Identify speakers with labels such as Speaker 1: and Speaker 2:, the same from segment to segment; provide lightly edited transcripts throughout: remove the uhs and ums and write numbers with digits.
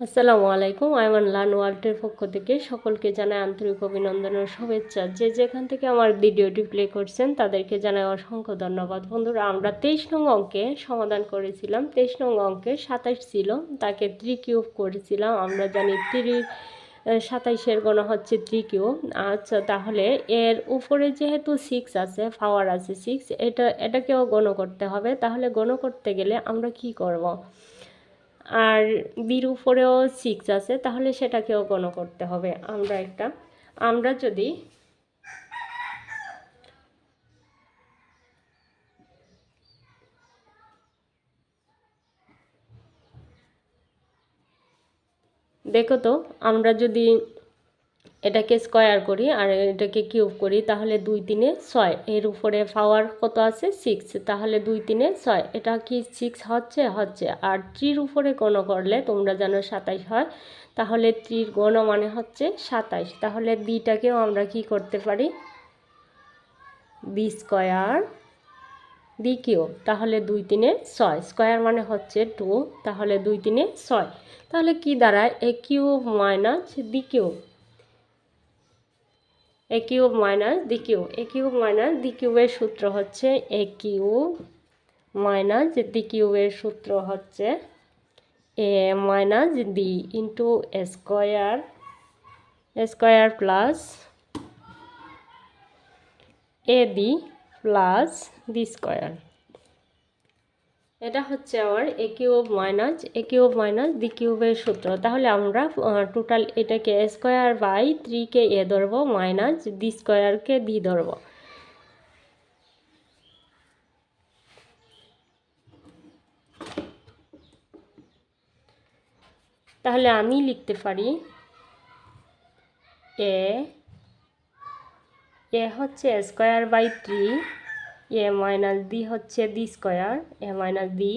Speaker 1: আসসালামু আলাইকুম। আইমান লার্ন ওয়ার্ল্ডের পক্ষ থেকে সকলকে জানাই আন্তরিক অভিনন্দন ও শুভেচ্ছা। যে যেখান থেকে আমার ভিডিওটি প্লে করছেন তাদেরকে জানাই অসংখ্য ধন্যবাদ। বন্ধুরা, আমরা 23 নং অঙ্কে সমাধান করেছিলাম। 23 নং অঙ্কে 27 ছিল, তাকে 3 কিউব করেছিলাম। আমরা জানি 27-এর গণ হচ্ছে 3 কিউব। আচ্ছা, তাহলে এর উপরে যেহেতু 6 আছে, পাওয়ার আছে 6, এটাকেও গণ করতে হবে। তাহলে গণ করতে গেলে আমরা কি করব? আর বির উপরেও 6 আছে, তাহলে সেটাকেও গণ করতে হবে। আমরা যদি দেখো তো, আমরা যদি এটাকে স্কয়ার করি আর এটাকে কিউব করি, তাহলে 2 3 6, এর উপরে পাওয়ার কত আছে 6, তাহলে 2 3 6, এটা কি 6 হচ্ছে। আর 3 উপরে গণ করলে তোমরা জানো 27 হয়, তাহলে 3 গণ মানে হচ্ছে 27। তাহলে বিটাকেও আমরা কি করতে পারি, বি স্কয়ার বি কিউব। তাহলে 2 3 6, স্কয়ার মানে হচ্ছে 2, তাহলে 2 3 6। তাহলে কি দাঁড়ায়, এ কিউব মাইনাস বি কিউব, এ কিউব মাইনাস ডি কিউব। এ কিউব মাইনাস ডি কিউবের সূত্র হচ্ছে এ কিউব মাইনাস ডি কিউবের সূত্র হচ্ছে a minus B into square plus A b plus B square. এটা হচ্ছে আমার এ কিউব মাইনাস ডি কিউবের সূত্র। তাহলে আমরা টোটাল এটাকে স্কয়ার বাই 3-কে এ ধরবো, মাইনাস ডি স্কয়ারকে বি ধরবো। তাহলে আমি লিখতে পারি এ হচ্ছে square by 3, A minus B হচ্ছে B square, A minus B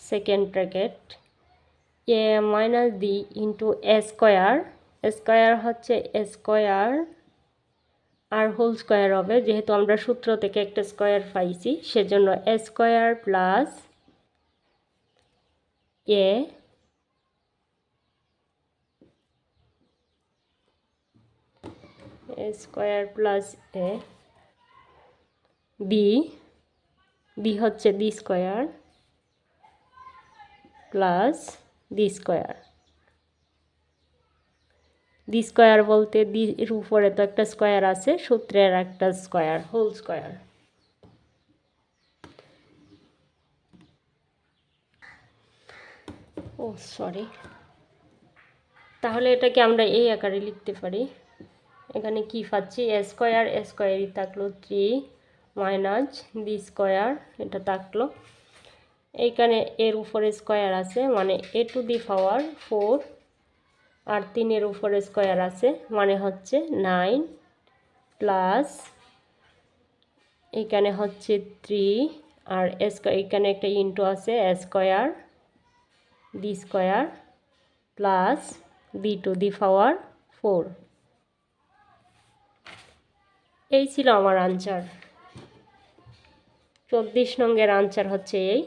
Speaker 1: second bracket A minus B into square হচ্ছে স্কয়ার আর হোল স্কয়ার হবে, যেহেতু আমরা সূত্র থেকে একটা স্কয়ার পাইছি, সেজন্য square plus A square plus A B হচ্ছে B square plus B square. B square বলতে বির উপরে তো একটা স্কয়ার আছে, সূত্রের একটা square, whole square. Oh sorry, তাহলে এটাকে আমরা এই আকারে লিখতে পারি। এখানে কি পাচ্ছি, স্কয়ারই থাকলো 3 মাইনাস বি স্কয়ার, এটা থাকলো। এইখানে এর উপরে স্কয়ার আছে মানে এ টু দি পাওয়ার 4, আর 3-এর উপরে স্কয়ার আছে মানে হচ্ছে 9, প্লাস এখানে হচ্ছে 3, আর এখানে একটা ইন্টু আছে square B square plus b to the power 4। এই ছিল আমার আনসার। 24 নংয়ের আনসার হচ্ছে এই।